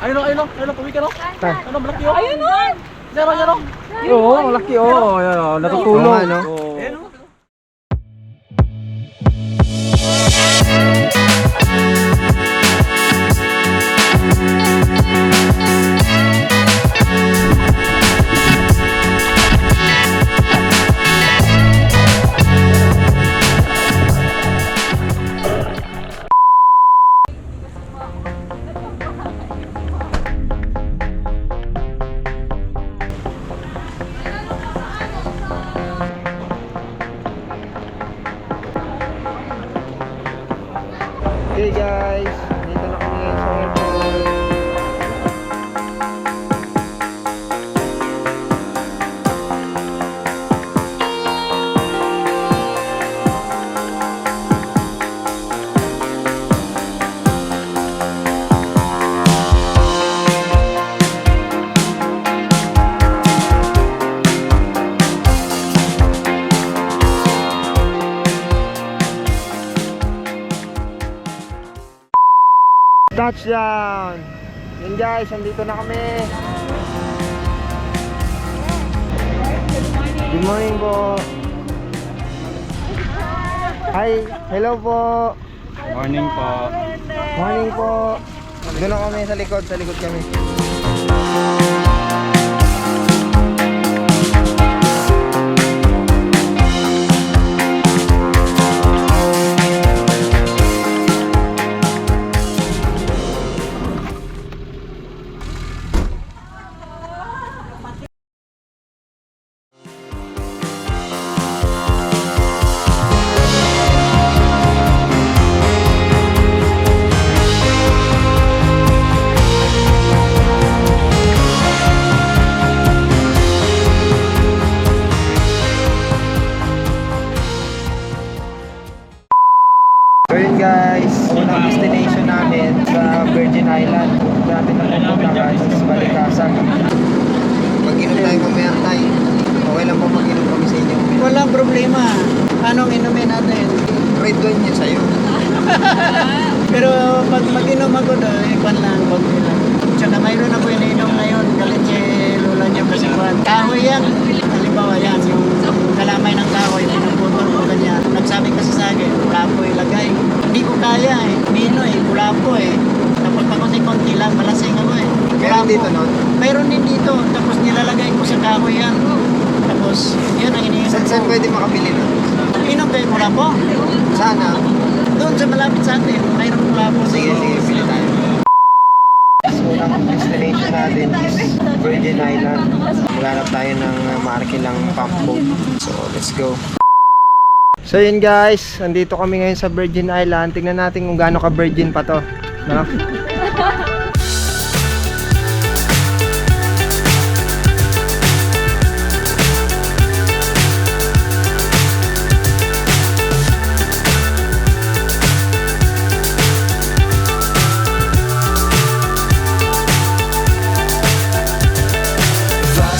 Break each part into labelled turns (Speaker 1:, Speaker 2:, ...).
Speaker 1: Ayun o, puwi ka no? Ano, malaki o? Ayun o! Zero.
Speaker 2: Oo, malaki o. Natutulog.
Speaker 3: Ano?
Speaker 1: Ayun o.
Speaker 3: Okay guys, dito na kami ngayon sa airport. Touchdown! Yan guys, andito na kami. Good morning po. Hi, hello po.
Speaker 2: Morning po.
Speaker 3: Morning po. Doon na kami sa likod kami. So yun guys, unang destination namin sa Virgin Island. Natin na pupunta guys sa Balikasag. Mag-inom tayo mamaya tayo. Okay lang po mag-inom kami sa inyo.
Speaker 4: Walang problema. Anong inumin natin?
Speaker 3: Red wine yun sa'yo.
Speaker 4: Pero pag mag-inom ako doon, ipan lang, konti lang. Tsaka mayroon ako ininom ngayon, galit si Lola niya kasi kuhan. Kahoy yan. Halimbawa yan, yung kalamay ng kahoy, pinuputol ko ganyan. Nagsabi kasi sa akin, kulapo ilagay. Hindi ko kaya eh. Nino eh, kulapo eh. Tapos pag konti lang, malasing ako eh.
Speaker 3: Meron dito nun?
Speaker 4: Mayroon din dito. Tapos nilalagay ko sa kahoy yan. Tapos, yun ang iniinom
Speaker 3: Saan
Speaker 4: ko.
Speaker 3: pwede makabili nun?
Speaker 4: Inom kayo kulapo?
Speaker 3: Sana.
Speaker 4: Doon sa malapit sa atin, mayroong kulapo.
Speaker 3: Sige, pili tayo. Unang destination natin is Virgin Island. Maghanap tayo ng maarkilang pump boat. So, let's go. So yun guys, andito kami ngayon sa Virgin Island. Tingnan natin kung gaano ka virgin pa to, no?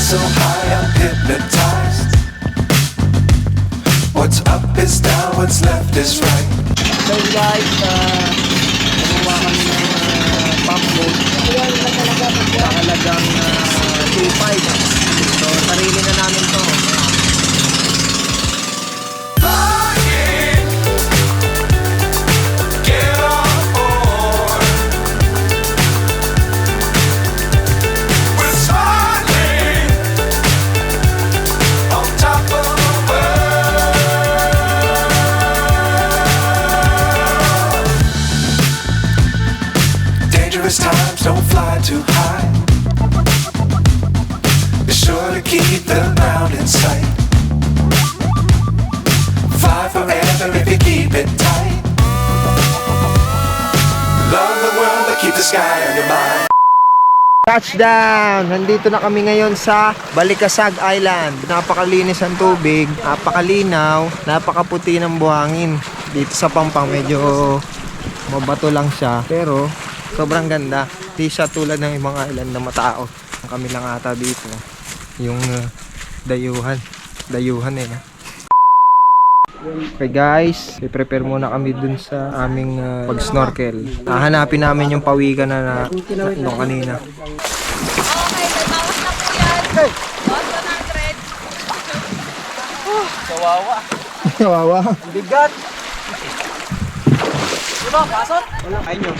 Speaker 5: So high, I'm hypnotized. What's up is down, what's left is right.
Speaker 3: So yun guys, kumuha kami ng pump boat. Halagang 2.5. So sarili na namin to.
Speaker 5: Get on board. We're smiling on top of the world. Dangerous times, don't fly too high. Be sure to keep the ground in sight. Fly forever if you keep it tight. Love the world, but keep the sky on your mind.
Speaker 3: Touchdown! Nandito na kami ngayon sa Balikasag Island. Napakalinis ang tubig, napakalinaw, napakaputi ng buhangin. Dito sa Pampang medyo mabato lang siya, pero sobrang ganda. Di siya tulad ng mga island na matao. Ang kami lang ata dito, yung dayuhan eh. Okay guys, i-prepare muna kami dun sa aming pag-snorkel. Hahanapin namin yung pawikan na nung kanina.
Speaker 1: Okay, may bawas na po yan. Bawas 100.
Speaker 3: Kawawa.
Speaker 4: Bigat.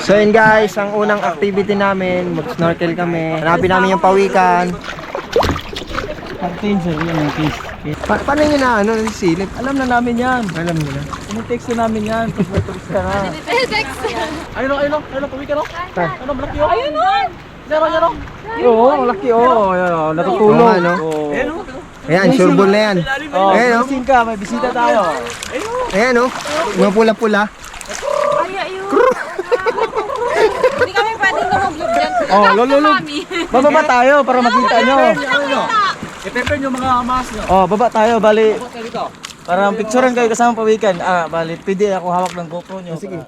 Speaker 3: So yun guys, ang unang activity namin, mag-snorkel kami. Hanapin namin yung pawikan. Paano nyo na ano, silip?
Speaker 2: Alam na namin yan.
Speaker 3: Alam nyo na.
Speaker 2: Text na namin yan. Pag may text ka na.
Speaker 1: Ayun o, pawi ka no? Ano, malaki o? Ayun o! Zero.
Speaker 2: Oo, laki oh. Ayan, natutulog.
Speaker 3: Oo, ano?
Speaker 2: Oo.
Speaker 3: Ayan, sureball na yan.
Speaker 2: Oh,
Speaker 3: Ayan, oh.
Speaker 2: bising ka, may bisita tayo.
Speaker 3: Ayan o, mga pula-pula.
Speaker 1: Hindi kami pwedeng lumog-log dyan.
Speaker 2: Oh, lululog. Bababa tayo para makita nyo.
Speaker 1: I-prepare nyo mga mas nyo.
Speaker 2: Oh, baba tayo, bali. Para picturean kayo kasama pawikan. Bali, pwede ako hawak ng GoPro nyo. Sige.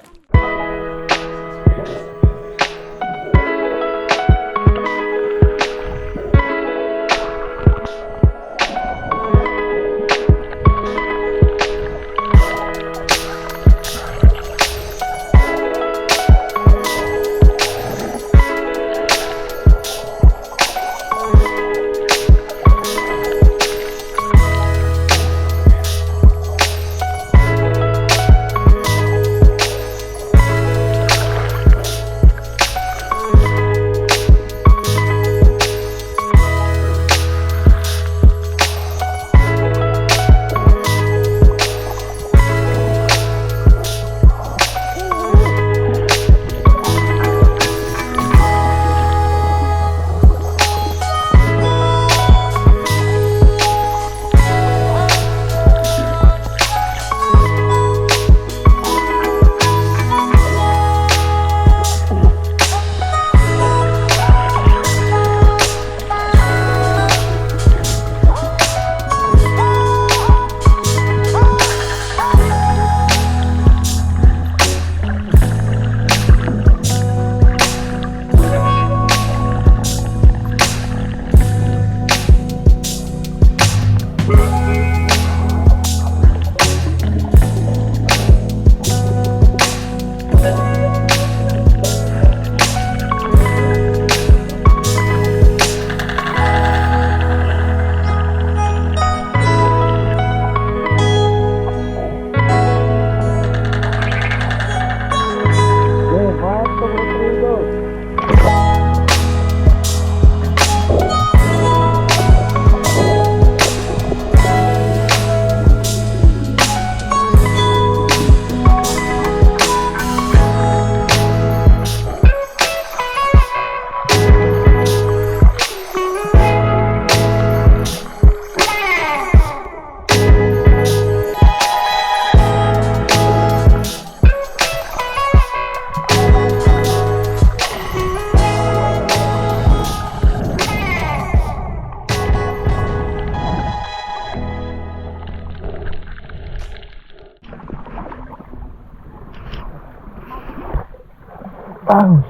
Speaker 3: Oh,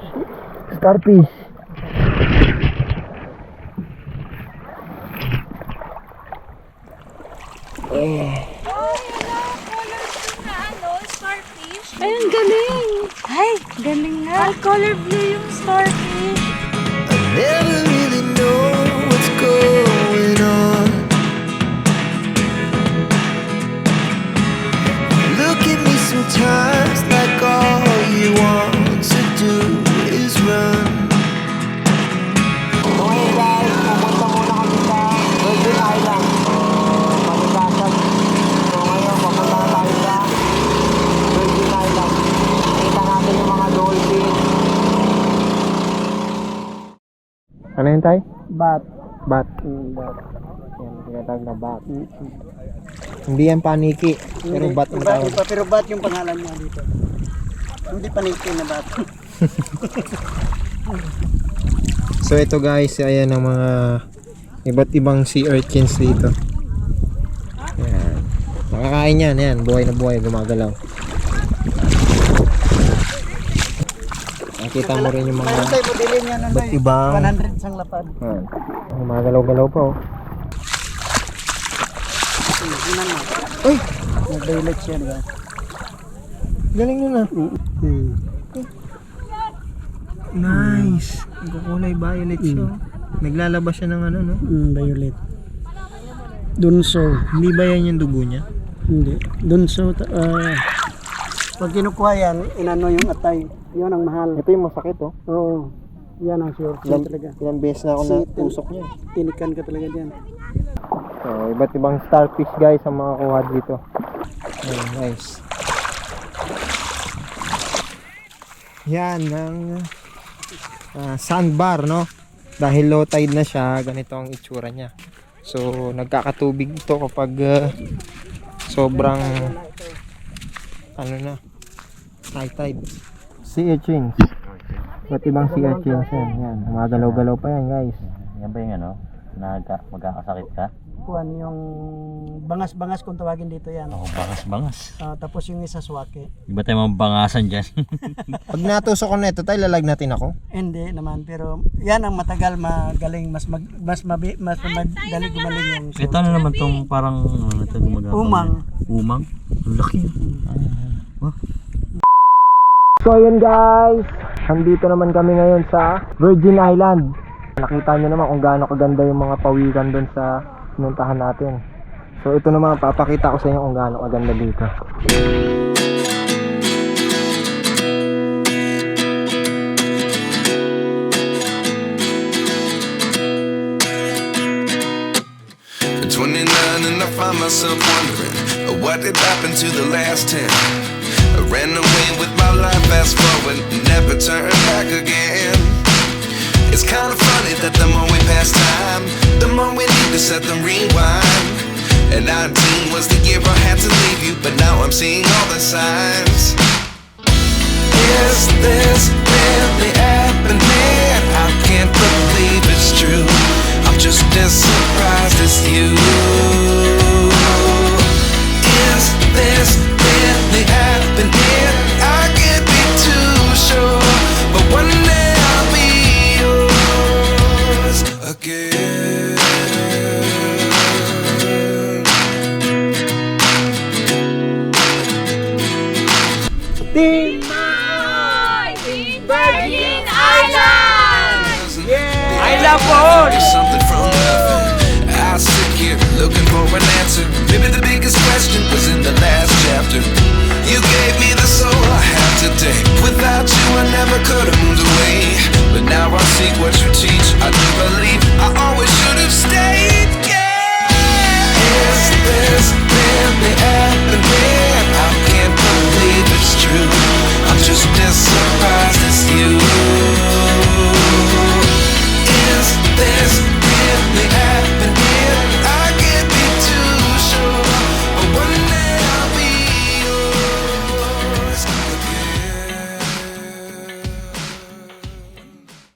Speaker 3: starfish.
Speaker 1: Ay, ang galing! Ay, galing nga. Ay, color blue yung starfish.
Speaker 5: Never really know what's going on. Look at me sometimes like all you want to do is run.
Speaker 4: Okay guys, pumunta muna kami sa Virgin Island. Pagkakasag. So ngayon, papunta na tayo sa Virgin Island. Kita natin yung mga dolphin.
Speaker 3: Ano yun tayo?
Speaker 4: Bat.
Speaker 3: Bat.
Speaker 4: Bat.
Speaker 3: Yan, tinatawag na bat. Hindi yan paniki, pero bat ang tawag.
Speaker 4: Pero bat yung pangalan niya dito. Hindi paniki na bat.
Speaker 3: So ito guys, ayan ang mga iba't ibang sea urchins dito. Ayan. Makakain yan, yan, buhay na buhay, gumagalaw. Nakita mo rin yung mga
Speaker 4: Meron tayo modeli niya nun
Speaker 3: iba't ibang
Speaker 4: 100 sang lapad.
Speaker 3: Ayan. Gumagalaw-galaw pa oh.
Speaker 4: Inan mo.
Speaker 3: Uy!
Speaker 4: Nag-violet siya, di ba?
Speaker 3: Galing nun ah. Nice. Nagkukulay violet siya. Naglalabas siya ng ano, no?
Speaker 4: Violet. Dunso.
Speaker 3: Hindi ba yan yung dugo niya?
Speaker 4: Hindi. Dunso. Pag kinukuha yan, inano yung atay. Yun ang mahal.
Speaker 3: Ito yung masakit, oh.
Speaker 4: Oo. Yan ang sure. Talaga.
Speaker 3: Ilang beses na ako na tusok niya.
Speaker 4: Tinikan ka talaga dyan.
Speaker 3: So, iba't ibang starfish guys ang makakuha dito. Ayun, guys. Yan ang sandbar, no? Dahil low tide na siya, ganito ang itsura niya. So, nagkakatubig ito kapag sobrang ano na, high tide. Sea urchins. Iba't ibang sea urchins yan. Yan, magalaw-galaw pa yan, guys.
Speaker 2: Yan ba yung ano? Magkakasakit ka?
Speaker 4: Kuhan yung bangas-bangas kung tawagin dito yan.
Speaker 2: Oo, bangas-bangas.
Speaker 4: Tapos yung isa swake.
Speaker 2: Iba tayo mabangasan dyan.
Speaker 3: Pag natusok ko na ito, tayo lalag natin ako.
Speaker 4: Hindi naman, pero yan ang matagal magaling, mas madali gumaling yung
Speaker 2: Ito na naman tong parang ito gumagapang.
Speaker 4: umang.
Speaker 2: Umang? Ang laki.
Speaker 3: So ayun guys, andito naman kami ngayon sa Virgin Island. Nakita nyo naman kung gaano kaganda yung mga pawikan doon sa pinuntahan natin. So ito naman, papakita ko sa inyo kung gaano kaganda dito.
Speaker 5: At 29 and I find myself wondering what did happen to the last 10. I ran away with my life, fast forward, never turn back again. It's kind of funny that the more we pass time, the more we need to set the rewind. And 19 was the year I had to leave you, but now I'm seeing all the signs. Is this really happening? I can't believe